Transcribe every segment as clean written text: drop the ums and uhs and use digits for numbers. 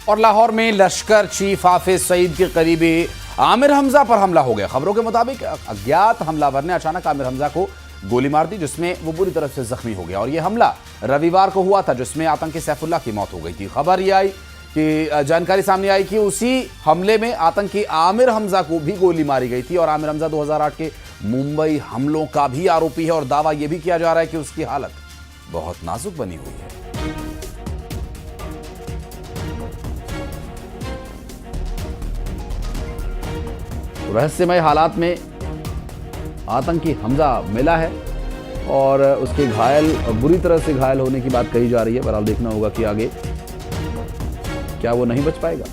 और लाहौर में लश्कर चीफ हाफिज सईद के करीबी आमिर हमजा पर हमला हो गया। खबरों के मुताबिक अज्ञात हमलावर ने अचानक आमिर हमजा को गोली मार दी, जिसमें वो बुरी तरह से जख्मी हो गया। और यह हमला रविवार को हुआ था, जिसमें आतंकी सैफुल्लाह की मौत हो गई थी। खबर यह आई कि जानकारी सामने आई कि उसी हमले में आतंकी आमिर हमजा को भी गोली मारी गई थी। और आमिर हमजा 2008 के मुंबई हमलों का भी आरोपी है और दावा यह भी किया जा रहा है कि उसकी हालत बहुत नाजुक बनी हुई है। रहस्यमय हालात में आतंकी हमजा मिला है और उसके बुरी तरह से घायल होने की बात कही जा रही है। बहरहाल देखना होगा कि आगे क्या वो नहीं बच पाएगा।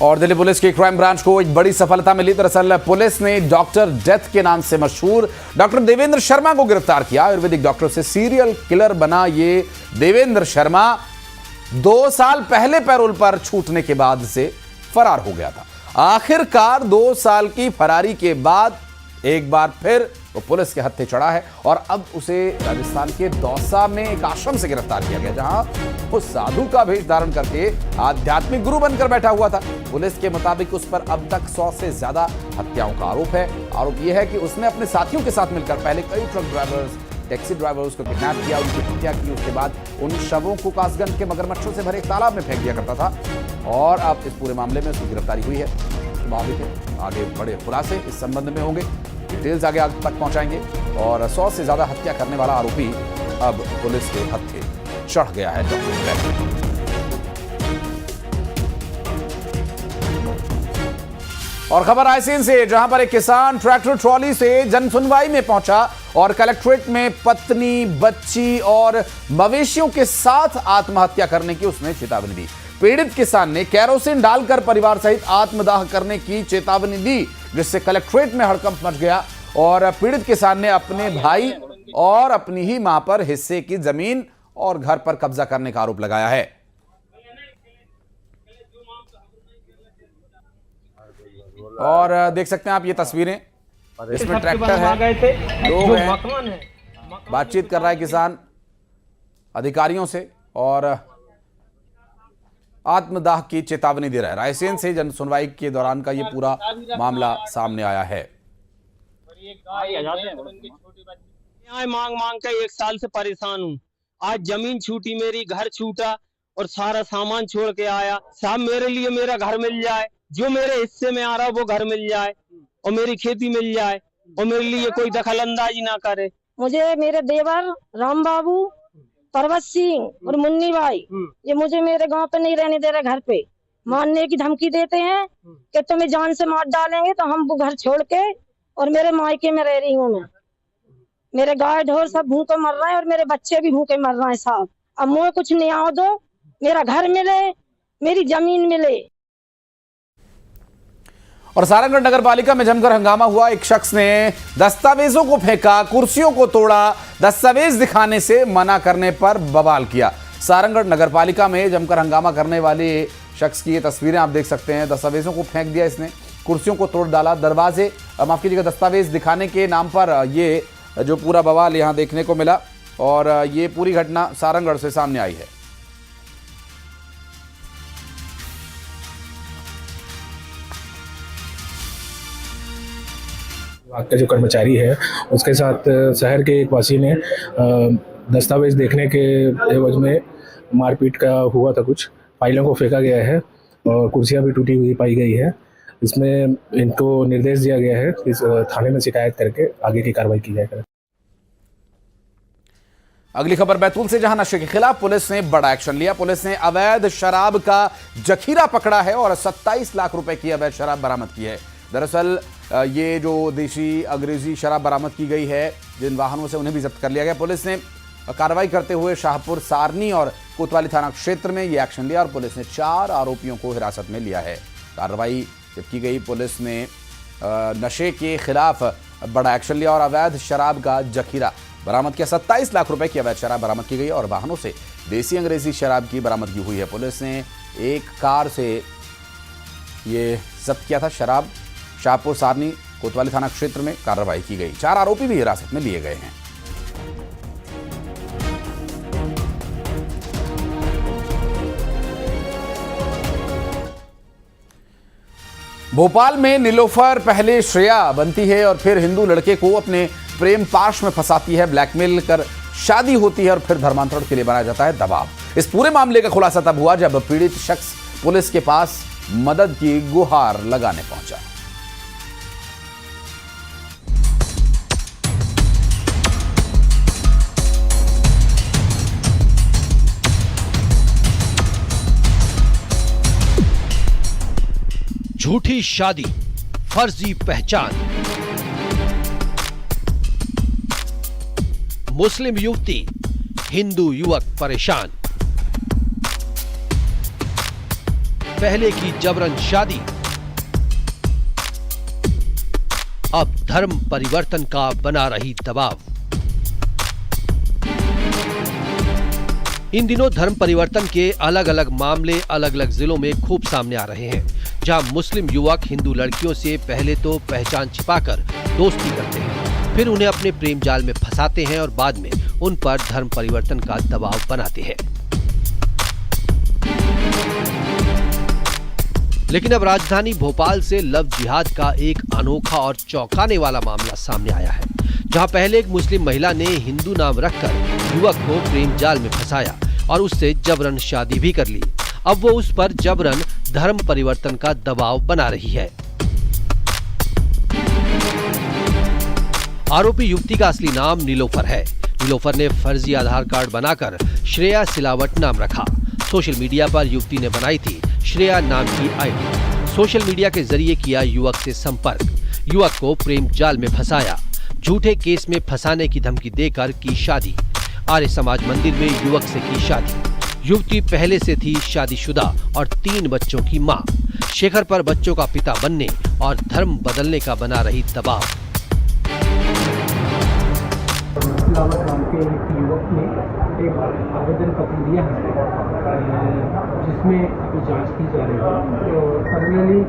और दिल्ली पुलिस की क्राइम ब्रांच को एक बड़ी सफलता मिली। दरअसल पुलिस ने डॉक्टर डेथ के नाम से मशहूर डॉक्टर देवेंद्र शर्मा को गिरफ्तार किया। आयुर्वेदिक डॉक्टर से सीरियल किलर बना ये देवेंद्र शर्मा 2 साल पहले पैरोल पर छूटने के बाद से फरार हो गया था। आखिरकार 2 साल की फरारी के बाद एक बार फिर वो पुलिस के हत्थे चढ़ा है और अब उसे राजस्थान के दौसा में एक आश्रम से गिरफ्तार किया गया, जहां वो साधु का भेष धारण करके आध्यात्मिक गुरु बनकर बैठा हुआ था। पुलिस के मुताबिक उस पर अब तक 100 से ज्यादा हत्याओं का आरोप है। आरोप यह है कि उसने अपने साथियों के साथ मिलकर पहले कई ट्रक ड्राइवर्स, टैक्सी ड्राइवर्स को किडनैप किया, उनकी हत्या की। उसके बाद उन शवों को कासगंज के मगरमच्छों से भरे एक तालाब में फेंक दिया करता था। और अब इस पूरे मामले में उसकी गिरफ्तारी हुई है। स्वाभाविक है आगे बड़े खुलासे इस संबंध में होंगे, डिटेल्स आगे तक पहुंचाएंगे। और 100 से ज्यादा हत्या करने वाला आरोपी अब पुलिस के हत्थे चढ़ गया है। और खबर रायसेन से, जहां पर एक किसान ट्रैक्टर ट्रॉली से जनसुनवाई में पहुंचा और कलेक्ट्रेट में पत्नी, बच्ची और मवेशियों के साथ आत्महत्या करने की उसने चेतावनी दी। पीड़ित किसान ने केरोसिन डालकर परिवार सहित आत्मदाह करने की चेतावनी दी, जिससे कलेक्ट्रेट में हड़कंप मच गया। और पीड़ित किसान ने अपने भाई और अपनी ही मां पर हिस्से की जमीन और घर पर कब्जा करने का आरोप लगाया है। और देख सकते हैं आप ये तस्वीरें, इसमें ट्रैक्टर है, लोग हैं, बातचीत कर रहा है किसान अधिकारियों से और आत्मदाह की चेतावनी दे रहा है। रायसेन से जन सुनवाई के दौरान का ये पूरा मामला सामने आया है। मांग मांग कर 1 साल से परेशान हूँ। आज जमीन छूटी, मेरी घर छूटा और सारा सामान छोड़ के आया। साहब मेरे लिए मेरा घर मिल जाए, जो मेरे हिस्से में आ रहा है वो घर मिल जाए और मेरी खेती मिल जाए और मेरे लिए कोई दखल अंदाजी ना करे। मुझे मेरे देवर राम बाबू, पर्वत सिंह और मुन्नी भाई ये मुझे मेरे गांव पे नहीं रहने दे रहे। घर पे मारने की धमकी देते हैं कि तुम्हें जान से मार डालेंगे। तो हम वो घर छोड़ के और मेरे मायके में रह रही हूँ मैं। मेरे गाय ढोर सब भूखे मर रहे हैं और मेरे बच्चे भी भूखे मर रहे हैं साहब। अब मुझे कुछ नहीं आओ दो, मेरा घर मिले, मेरी जमीन मिले। और सारंगगढ़ नगर पालिका में जमकर हंगामा हुआ। एक शख्स ने दस्तावेजों को फेंका, कुर्सियों को तोड़ा, दस्तावेज दिखाने से मना करने पर बवाल किया। सारंगगढ़ नगर पालिका में जमकर हंगामा करने वाले शख्स की ये तस्वीरें आप देख सकते हैं। दस्तावेजों को फेंक दिया इसने, कुर्सियों को तोड़ डाला, दरवाजे, माफ कीजिएगा, दस्तावेज दिखाने के नाम पर ये जो पूरा बवाल यहां देखने को मिला। और ये पूरी घटना सारंगगढ़ से सामने आई है। का जो कर्मचारी है उसके साथ शहर के एक वासी ने दस्तावेज देखने के एवज में मारपीट का हुआ था। कुछ फाइलों को फेंका गया है और कुर्सियां भी टूटी हुई पाई गई है। इसमें इनको निर्देश दिया गया है इस थाने में शिकायत करके आगे की कार्रवाई की जाएगी। अगली खबर बैतूल से, जहां नशे के खिलाफ पुलिस ने बड़ा एक्शन लिया। पुलिस ने अवैध शराब का जखीरा पकड़ा है और 27 लाख रुपए की अवैध शराब बरामद की है। दरअसल ये जो देशी अंग्रेजी शराब बरामद की गई है, जिन वाहनों से उन्हें भी जब्त कर लिया गया। पुलिस ने कार्रवाई करते हुए शाहपुर, सारनी और कोतवाली थाना क्षेत्र में ये एक्शन लिया और पुलिस ने 4 आरोपियों को हिरासत में लिया है। कार्रवाई जब की गई, पुलिस ने नशे के खिलाफ बड़ा एक्शन लिया और अवैध शराब का जखीरा बरामद किया। 27 लाख रुपए की अवैध शराब बरामद की गई और वाहनों से देसी अंग्रेजी शराब की बरामदगी हुई है। पुलिस ने एक कार से ये जब्त किया था शराब। शाहपुर, सारनी कोतवाली थाना क्षेत्र में कार्रवाई की गई। 4 आरोपी भी हिरासत में लिए गए हैं। भोपाल में नीलोफर पहले श्रेया बनती है और फिर हिंदू लड़के को अपने प्रेम पाश में फंसाती है, ब्लैकमेल कर शादी होती है और फिर धर्मांतरण के लिए बनाया जाता है दबाव। इस पूरे मामले का खुलासा तब हुआ जब पीड़ित शख्स पुलिस के पास मदद की गुहार लगाने पहुंचा। झूठी शादी, फर्जी पहचान, मुस्लिम युवती, हिंदू युवक परेशान, पहले की जबरन शादी, अब धर्म परिवर्तन का बना रही दबाव। इन दिनों धर्म परिवर्तन के अलग अलग मामले अलग अलग जिलों में खूब सामने आ रहे हैं, जहां मुस्लिम युवक हिंदू लड़कियों से पहले तो पहचान छिपाकर दोस्ती करते हैं, फिर उन्हें अपने प्रेम जाल में फंसाते हैं और बाद में उन पर धर्म परिवर्तन का दबाव बनाते हैं। लेकिन अब राजधानी भोपाल से लव जिहाद का एक अनोखा और चौंकाने वाला मामला सामने आया है, जहां पहले एक मुस्लिम महिला ने हिंदू नाम रखकर युवक को प्रेम जाल में फंसाया और उससे जबरन शादी भी कर ली। अब वो उस पर जबरन धर्म परिवर्तन का दबाव बना रही है। आरोपी युवती का असली नाम नीलोफर है। नीलोफर ने फर्जी आधार कार्ड बनाकर श्रेया सिलावट नाम रखा। सोशल मीडिया पर युवती ने बनाई थी श्रेया नाम की आईडी। सोशल मीडिया के जरिए किया युवक से संपर्क, युवक को प्रेम जाल में फंसाया, झूठे केस में फंसाने की धमकी देकर की शादी। आर्य समाज मंदिर में युवक से की शादी। युवती पहले से थी शादीशुदा और 3 बच्चों की मां। शेखर पर बच्चों का पिता बनने और धर्म बदलने का बना रही दबाव। सिलावट नाम के एक युवक ने एक आवेदन पत्र दिया है जिसमें अभी जांच की जा रही है। तो पैरेलली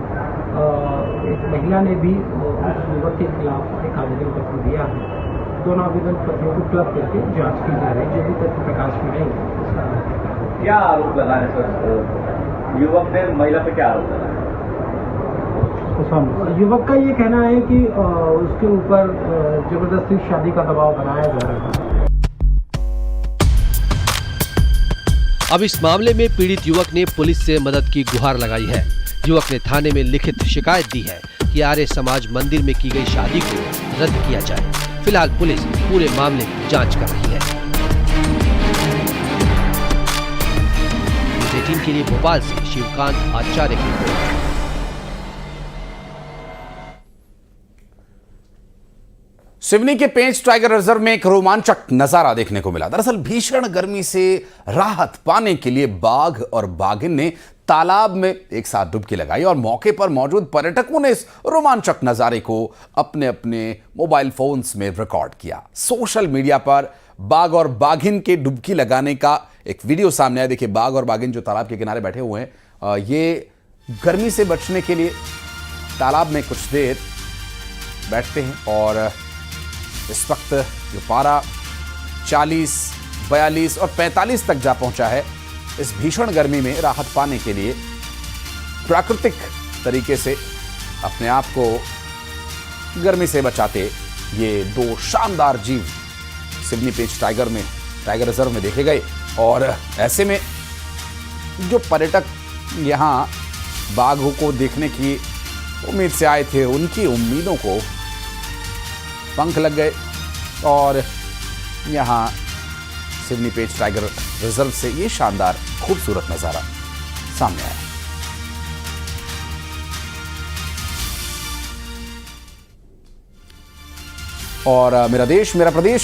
एक महिला ने भी उस युवक के खिलाफ एक आवेदन पत्र दिया है। दोनों आवेदन पत्रों को क्लब करके जांच की जा रही है। जो भी तथ्य प्रकाश में आएंगे। क्या आरोप लगा है सर? युवक ने महिला पे क्या आरोप लगा है? युवक का ये कहना है कि उसके ऊपर जबरदस्ती शादी का दबाव बनाया जा रहा है। अब इस मामले में पीड़ित युवक ने पुलिस से मदद की गुहार लगाई है। युवक ने थाने में लिखित शिकायत दी है कि आर्य समाज मंदिर में की गई शादी को रद्द किया जाए। फिलहाल पुलिस पूरे मामले की जांच कर रही है। टीम के लिए भोपाल से शिवकांत आचार्य की रिपोर्ट। सिवनी के पेंच टाइगर रिजर्व में एक रोमांचक नजारा देखने को मिला। दरअसल भीषण गर्मी से राहत पाने के लिए बाघ और बाघिन ने तालाब में एक साथ डुबकी लगाई और मौके पर मौजूद पर्यटकों ने इस रोमांचक नजारे को अपने अपने मोबाइल फोन्स में रिकॉर्ड किया। सोशल मीडिया पर बाघ और बाघिन के डुबकी लगाने का एक वीडियो सामने आया। देखिए, बाघ और बाघिन जो तालाब के किनारे बैठे हुए हैं, ये गर्मी से बचने के लिए तालाब में कुछ देर बैठते हैं और इस वक्त जो पारा 40, 42 और 45 तक जा पहुंचा है, इस भीषण गर्मी में राहत पाने के लिए प्राकृतिक तरीके से अपने आप को गर्मी से बचाते ये 2 शानदार जीव सिवनी पेंच टाइगर रिजर्व में देखे गए। और ऐसे में जो पर्यटक यहाँ बाघों को देखने की उम्मीद से आए थे, उनकी उम्मीदों को पंख लग गए और यहाँ सिवनी पेंच टाइगर रिजर्व से ये शानदार खूबसूरत नज़ारा सामने आया। और मेरा देश मेरा प्रदेश